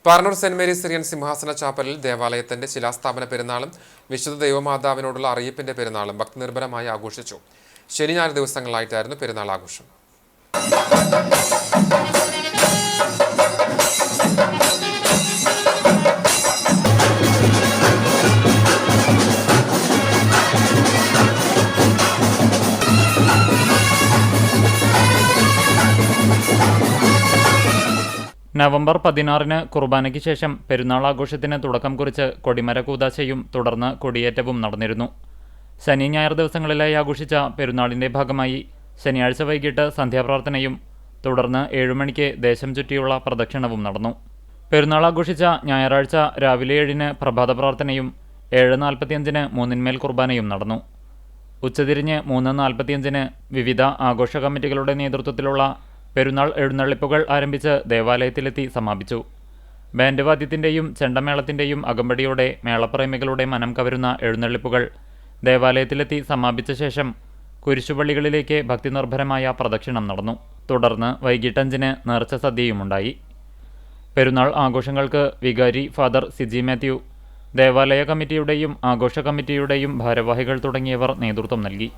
Parannur saint Mary's Syrian സിംഹാസന ചാപ്പലിൽ ദേവാലയത്തിന്റെ ശിലാസ്ഥാപന പെരുന്നാളും വിശുദ്ധ ദൈവമാതാവിനോടുള്ള അറിയിപ്പിന്റെ പെരുന്നാളും ഭക്തിനിർഭരമായി ആഘോഷിച്ചു. ശനി ഞായർ ദിവസങ്ങളായിട്ടായിരുന്നു പെരുന്നാൾ ആഘോഷം. നവംബർ 16-ന് കുർബാനയ്ക്ക് ശേഷം പെരുന്നാൾ ആഘോഷത്തിന് തുടക്കം കുറിച്ച് കൊടിമര കൂദാശയും തുടർന്ന് കൊടിയേറ്റവും നടന്നിരുന്നു. ശനി ഞായർ ദിവസങ്ങളിലായി ആഘോഷിച്ച പെരുന്നാളിൻ്റെ ഭാഗമായി ശനിയാഴ്ച വൈകിട്ട് സന്ധ്യാപ്രാർത്ഥനയും തുടർന്ന് 7 മണിക്ക് ദേശം ചുറ്റിയുള്ള പ്രദക്ഷിണവും നടന്നു. പെരുന്നാൾ ആഘോഷിച്ച ഞായറാഴ്ച രാവിലെ 7-ന് പ്രഭാത പ്രാർത്ഥനയും 7:45-ന് മൂന്നിന്മേൽ കുർബാനയും നടന്നു. ഉച്ചതിരിഞ്ഞ് 3:45-ന് വിവിധ ആഘോഷ കമ്മിറ്റികളുടെ നേതൃത്വത്തിലുള്ള പെരുന്നാൾ എഴുന്നള്ളിപ്പുകൾ ആരംഭിച്ച് ദേവാലയത്തിലെത്തി സമാപിച്ചു. ബാൻഡ് വാദ്യത്തിൻ്റെയും ചെണ്ടമേളത്തിൻ്റെയും അകമ്പടിയോടെ മേളപ്രേമികളുടെ മനം കവരുന്ന എഴുന്നള്ളിപ്പുകൾ ദേവാലയത്തിലെത്തി സമാപിച്ച ശേഷം കുരിശുപള്ളികളിലേക്ക് ഭക്തിനിർഭരമായ പ്രദക്ഷിണം നടന്നു. തുടർന്ന് വൈകിട്ട് 5-ന് നേർച്ച സദ്യയുമുണ്ടായി. പെരുന്നാൾ ആഘോഷങ്ങൾക്ക് വികാരി ഫാദർ സിജി മാത്യു, ദേവാലയ കമ്മിറ്റിയുടെയും ആഘോഷ കമ്മിറ്റിയുടെയും ഭാരവാഹികൾ തുടങ്ങിയവർ നേതൃത്വം നൽകി.